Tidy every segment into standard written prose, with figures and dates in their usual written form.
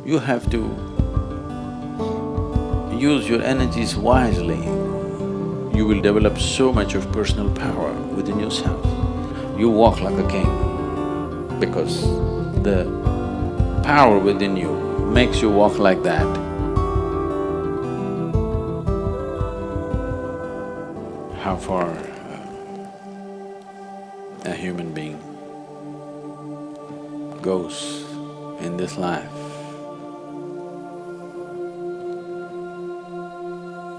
You have to use your energies wisely. You will develop so much of personal power within yourself. You walk like a king because the power within you makes you walk like that. How far a human being goes in this life,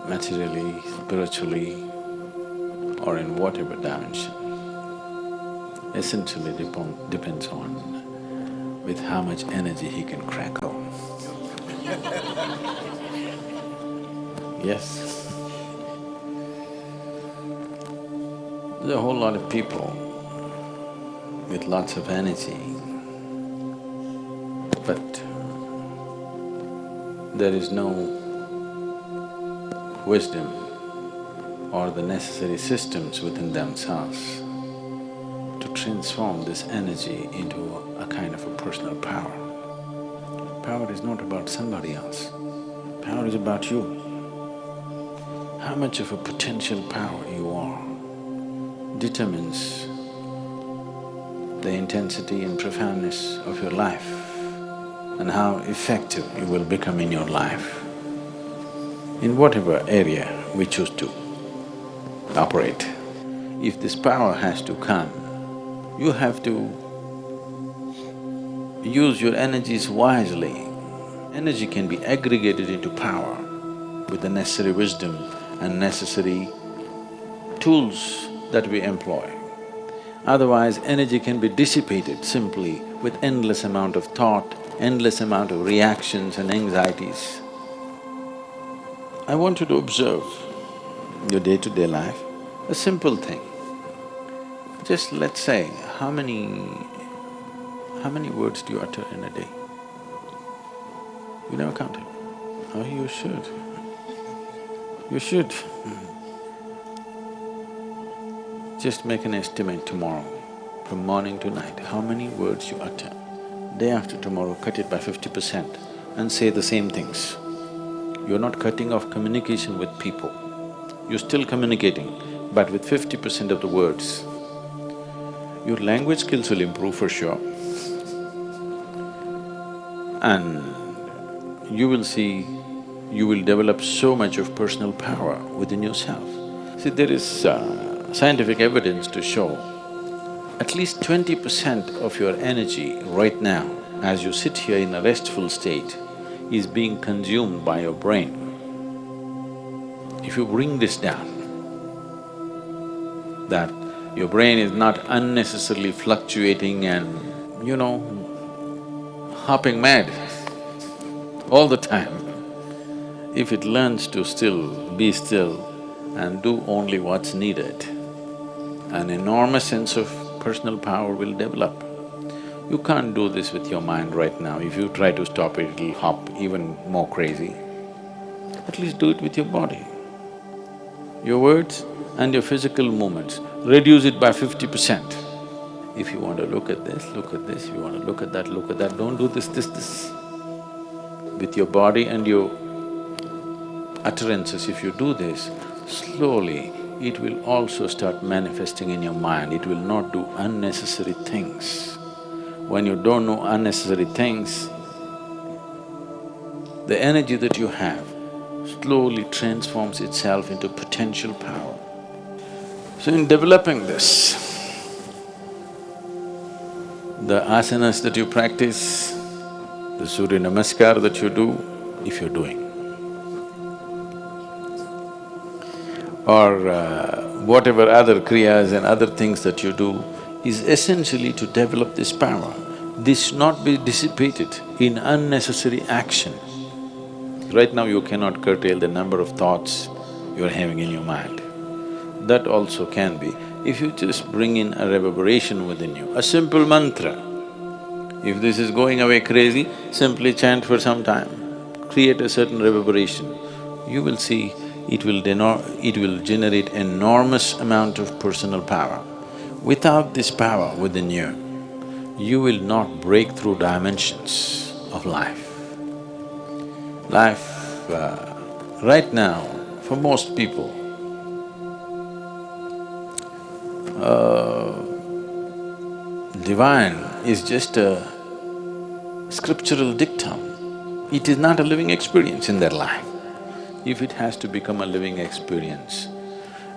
materially, spiritually, or in whatever dimension, essentially depends on with how much energy he can crackle. Yes. There's a whole lot of people with lots of energy, but there is no wisdom or the necessary systems within themselves to transform this energy into a kind of a personal power. Power is not about somebody else, power is about you. How much of a potential power you are determines the intensity and profoundness of your life and how effective you will become in your life, in whatever area we choose to operate. If this power has to come, you have to use your energies wisely. Energy can be aggregated into power with the necessary wisdom and necessary tools that we employ. Otherwise, energy can be dissipated simply with endless amount of thought, endless amount of reactions and anxieties. I want you to observe your day-to-day life, a simple thing. Just let's say, how many words do you utter in a day? You never counted? Oh, you should. You should. Just make an estimate tomorrow, from morning to night, how many words you utter. Day after tomorrow, cut it by 50% and say the same things. You're not cutting off communication with people. You're still communicating, but with 50% of the words. Your language skills will improve for sure. And you will see, you will develop so much of personal power within yourself. See, there is scientific evidence to show at least 20% of your energy right now, as you sit here in a restful state, is being consumed by your brain. If you bring this down, that your brain is not unnecessarily fluctuating and, hopping mad all the time. If it learns to be still and do only what's needed, an enormous sense of personal power will develop. You can't do this with your mind right now. If you try to stop it, it'll hop even more crazy. At least do it with your body. Your words and your physical movements, reduce it by 50%. If you want to look at this, look at this. If you want to look at that, look at that. Don't do this. With your body and your utterances, if you do this, slowly it will also start manifesting in your mind. It will not do unnecessary things. When you don't know unnecessary things, the energy that you have slowly transforms itself into potential power. So in developing this, the asanas that you practice, the Surya Namaskar that you do, if you're doing, or whatever other kriyas and other things that you do, is essentially to develop this power. This should not be dissipated in unnecessary action. Right now you cannot curtail the number of thoughts you're having in your mind. That also can be, if you just bring in a reverberation within you, a simple mantra. If this is going away crazy, simply chant for some time, create a certain reverberation. You will see it will generate enormous amount of personal power. Without this power within you, you will not break through dimensions of life. Life, right now, for most people, divine is just a scriptural dictum. It is not a living experience in their life. If it has to become a living experience,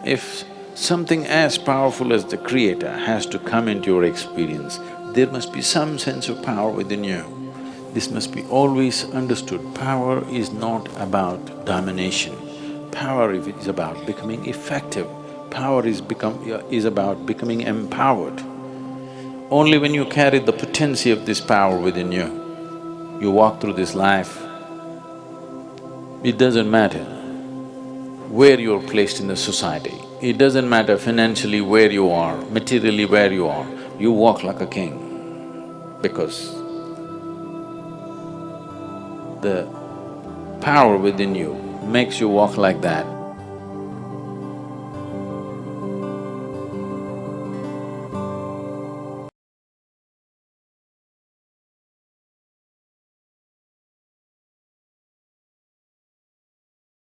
if something as powerful as the Creator has to come into your experience, there must be some sense of power within you. This must be always understood. Power is not about domination. Power is about becoming effective. Power is about becoming empowered. Only when you carry the potency of this power within you, you walk through this life. It doesn't matter where you're placed in the society. It doesn't matter financially where you are, materially where you walk like a king because the power within you makes you walk like that.